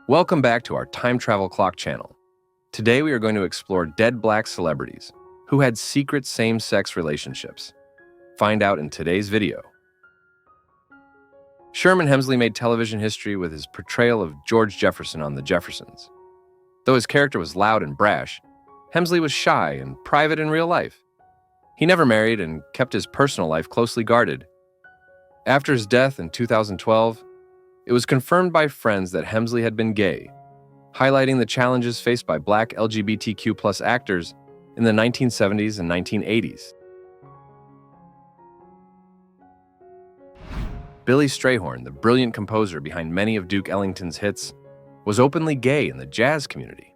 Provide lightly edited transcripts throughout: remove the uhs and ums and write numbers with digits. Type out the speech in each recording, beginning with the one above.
Welcome back to our Time Travel Clock channel. Today we are going to explore dead black celebrities who had secret same-sex relationships. Find out in today's video. Sherman Hemsley made television history with his portrayal of George Jefferson on The Jeffersons. Though his character was loud and brash, Hemsley was shy and private in real life. He never married and kept his personal life closely guarded. After his death in 2012, it was confirmed by friends that Hemsley had been gay, highlighting the challenges faced by black LGBTQ+ actors in the 1970s and 1980s. Billy Strayhorn, the brilliant composer behind many of Duke Ellington's hits, was openly gay in the jazz community.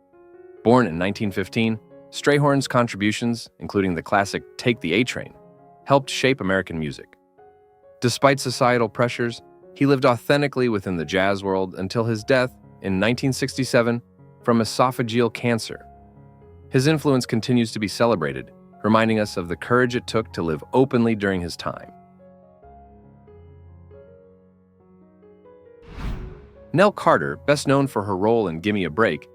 Born in 1915, Strayhorn's contributions, including the classic Take the A-Train, helped shape American music. Despite societal pressures, he lived authentically within the jazz world until his death in 1967 from esophageal cancer. His influence continues to be celebrated, reminding us of the courage it took to live openly during his time. Nell Carter, best known for her role in Gimme a Break,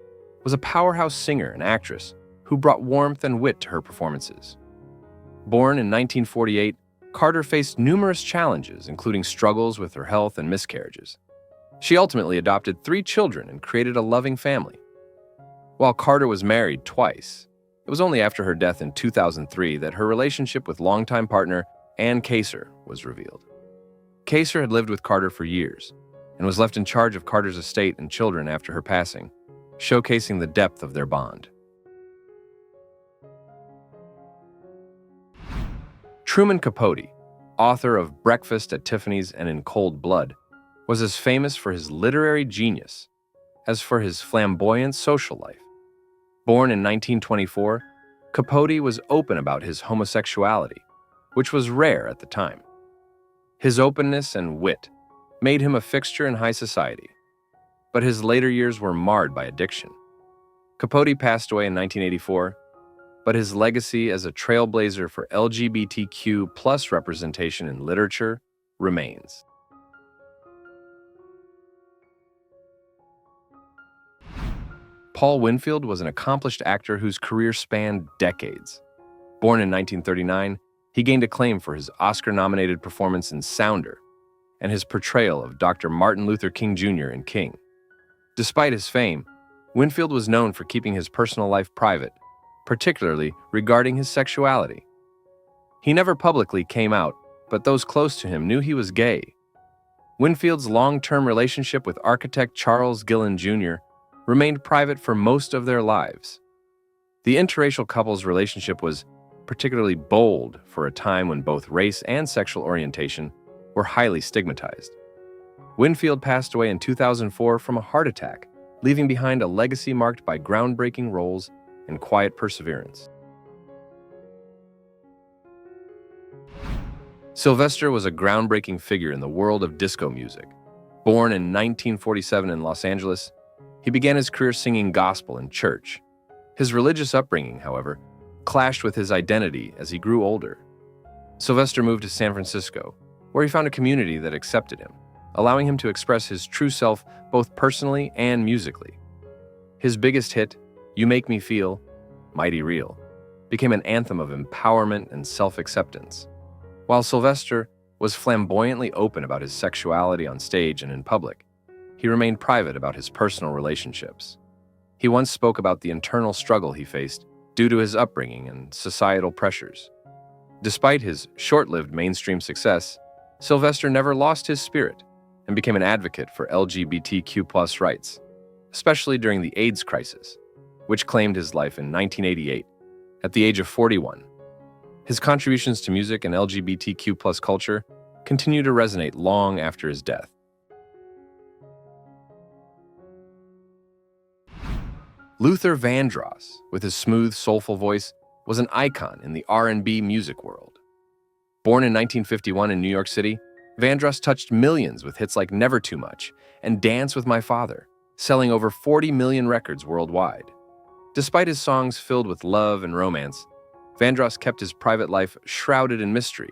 was a powerhouse singer and actress who brought warmth and wit to her performances. Born in 1948, Carter faced numerous challenges, including struggles with her health and miscarriages. She ultimately adopted 3 children and created a loving family. While Carter was married twice, it was only after her death in 2003 that her relationship with longtime partner Ann Kaser was revealed. Kaser had lived with Carter for years and was left in charge of Carter's estate and children after her passing, showcasing the depth of their bond. Truman Capote, author of Breakfast at Tiffany's and In Cold Blood, was as famous for his literary genius as for his flamboyant social life. Born in 1924, Capote was open about his homosexuality, which was rare at the time. His openness and wit made him a fixture in high society, but his later years were marred by addiction. Capote passed away in 1984, but his legacy as a trailblazer for LGBTQ+ representation in literature remains. Paul Winfield was an accomplished actor whose career spanned decades. Born in 1939, he gained acclaim for his Oscar-nominated performance in Sounder and his portrayal of Dr. Martin Luther King Jr. in King. Despite his fame, Winfield was known for keeping his personal life private, particularly regarding his sexuality. He never publicly came out, but those close to him knew he was gay. Winfield's long-term relationship with architect Charles Gillen Jr. remained private for most of their lives. The interracial couple's relationship was particularly bold for a time when both race and sexual orientation were highly stigmatized. Winfield passed away in 2004 from a heart attack, leaving behind a legacy marked by groundbreaking roles and quiet perseverance. Sylvester was a groundbreaking figure in the world of disco music. Born in 1947 in Los Angeles, he began his career singing gospel in church. His religious upbringing, however, clashed with his identity as he grew older. Sylvester moved to San Francisco, where he found a community that accepted him, allowing him to express his true self both personally and musically. His biggest hit, You Make Me Feel Mighty Real, became an anthem of empowerment and self-acceptance. While Sylvester was flamboyantly open about his sexuality on stage and in public, he remained private about his personal relationships. He once spoke about the internal struggle he faced due to his upbringing and societal pressures. Despite his short-lived mainstream success, Sylvester never lost his spirit and became an advocate for LGBTQ+ rights, especially during the AIDS crisis, which claimed his life in 1988, at the age of 41. His contributions to music and LGBTQ+ culture continue to resonate long after his death. Luther Vandross, with his smooth, soulful voice, was an icon in the R&B music world. Born in 1951 in New York City, Vandross touched millions with hits like Never Too Much and Dance with My Father, selling over 40 million records worldwide. Despite his songs filled with love and romance, Vandross kept his private life shrouded in mystery.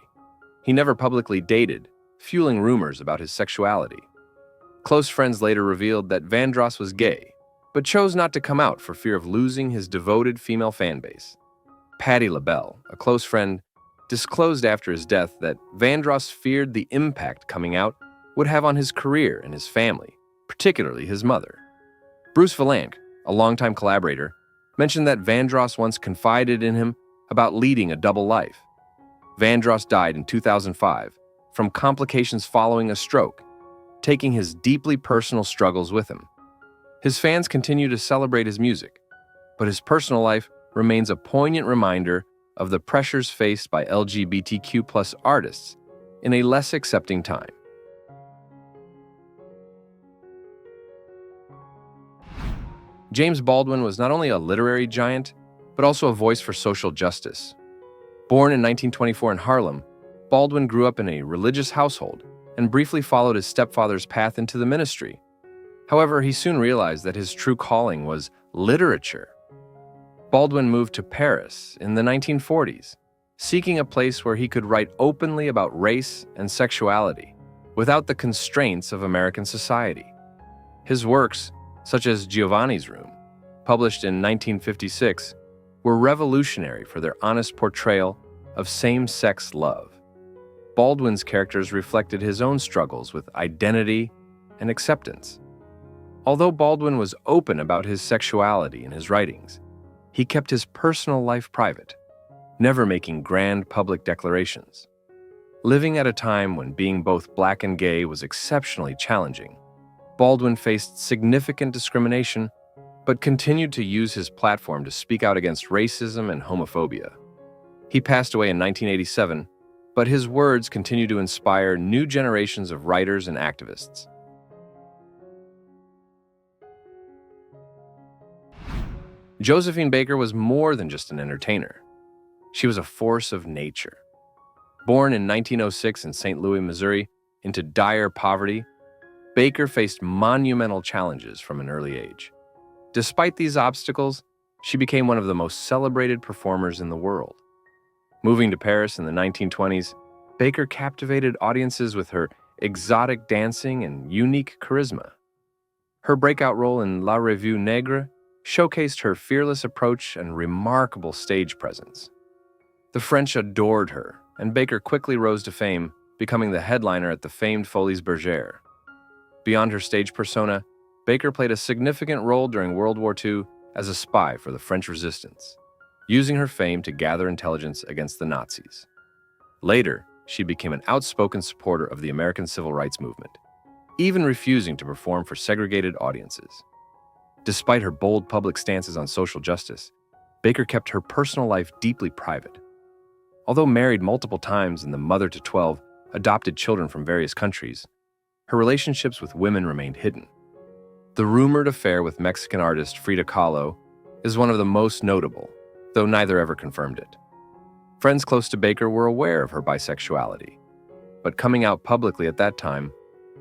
He never publicly dated, fueling rumors about his sexuality. Close friends later revealed that Vandross was gay, but chose not to come out for fear of losing his devoted female fan base. Patti LaBelle, a close friend, disclosed after his death that Vandross feared the impact coming out would have on his career and his family, particularly his mother. Bruce Vilanch, a longtime collaborator, mentioned that Vandross once confided in him about leading a double life. Vandross died in 2005 from complications following a stroke, taking his deeply personal struggles with him. His fans continue to celebrate his music, but his personal life remains a poignant reminder of the pressures faced by LGBTQ+ artists in a less accepting time. James Baldwin was not only a literary giant, but also a voice for social justice. Born in 1924 in Harlem, Baldwin grew up in a religious household and briefly followed his stepfather's path into the ministry. However, he soon realized that his true calling was literature. Baldwin moved to Paris in the 1940s, seeking a place where he could write openly about race and sexuality without the constraints of American society. His works, such as Giovanni's Room, published in 1956, were revolutionary for their honest portrayal of same-sex love. Baldwin's characters reflected his own struggles with identity and acceptance. Although Baldwin was open about his sexuality in his writings, he kept his personal life private, never making grand public declarations. Living at a time when being both black and gay was exceptionally challenging, Baldwin faced significant discrimination, but continued to use his platform to speak out against racism and homophobia. He passed away in 1987, but his words continue to inspire new generations of writers and activists. Josephine Baker was more than just an entertainer. She was a force of nature. Born in 1906 in St. Louis, Missouri, into dire poverty, Baker faced monumental challenges from an early age. Despite these obstacles, she became one of the most celebrated performers in the world. Moving to Paris in the 1920s, Baker captivated audiences with her exotic dancing and unique charisma. Her breakout role in La Revue Negre showcased her fearless approach and remarkable stage presence. The French adored her, and Baker quickly rose to fame, becoming the headliner at the famed Folies Bergère. Beyond her stage persona, Baker played a significant role during World War II as a spy for the French resistance, using her fame to gather intelligence against the Nazis. Later, she became an outspoken supporter of the American Civil Rights Movement, even refusing to perform for segregated audiences. Despite her bold public stances on social justice, Baker kept her personal life deeply private. Although married multiple times and the mother to 12 adopted children from various countries, her relationships with women remained hidden. The rumored affair with Mexican artist Frida Kahlo is one of the most notable, though neither ever confirmed it. Friends close to Baker were aware of her bisexuality, but coming out publicly at that time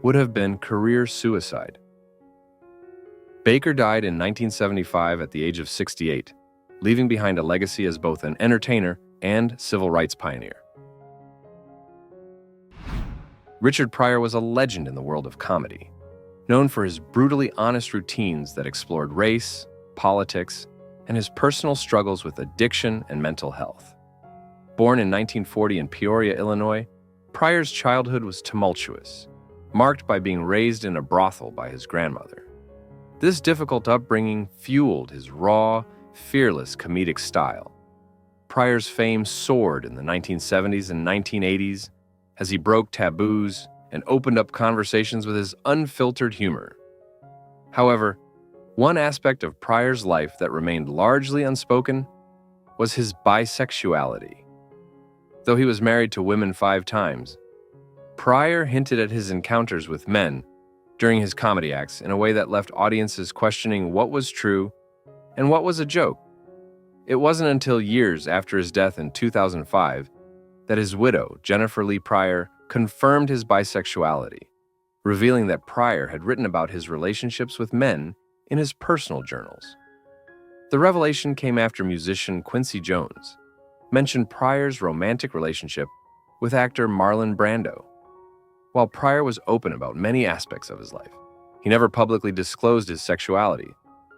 would have been career suicide. Baker died in 1975 at the age of 68, leaving behind a legacy as both an entertainer and civil rights pioneer. Richard Pryor was a legend in the world of comedy, known for his brutally honest routines that explored race, politics, and his personal struggles with addiction and mental health. Born in 1940 in Peoria, Illinois, Pryor's childhood was tumultuous, marked by being raised in a brothel by his grandmother. This difficult upbringing fueled his raw, fearless comedic style. Pryor's fame soared in the 1970s and 1980s as he broke taboos and opened up conversations with his unfiltered humor. However, one aspect of Pryor's life that remained largely unspoken was his bisexuality. Though he was married to women 5 times, Pryor hinted at his encounters with men during his comedy acts in a way that left audiences questioning what was true and what was a joke. It wasn't until years after his death in 2005 that his widow, Jennifer Lee Pryor, confirmed his bisexuality, revealing that Pryor had written about his relationships with men in his personal journals. The revelation came after musician Quincy Jones mentioned Pryor's romantic relationship with actor Marlon Brando. While Pryor was open about many aspects of his life, He never publicly disclosed his sexuality,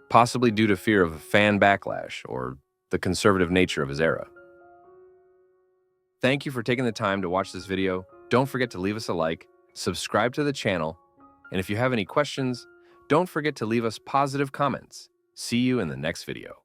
possibly due to fear of fan backlash or the conservative nature of his era. Thank you for taking the time to watch this video. Don't forget to leave us a like, subscribe to the channel, and if you have any questions, don't forget to leave us positive comments. See you in the next video.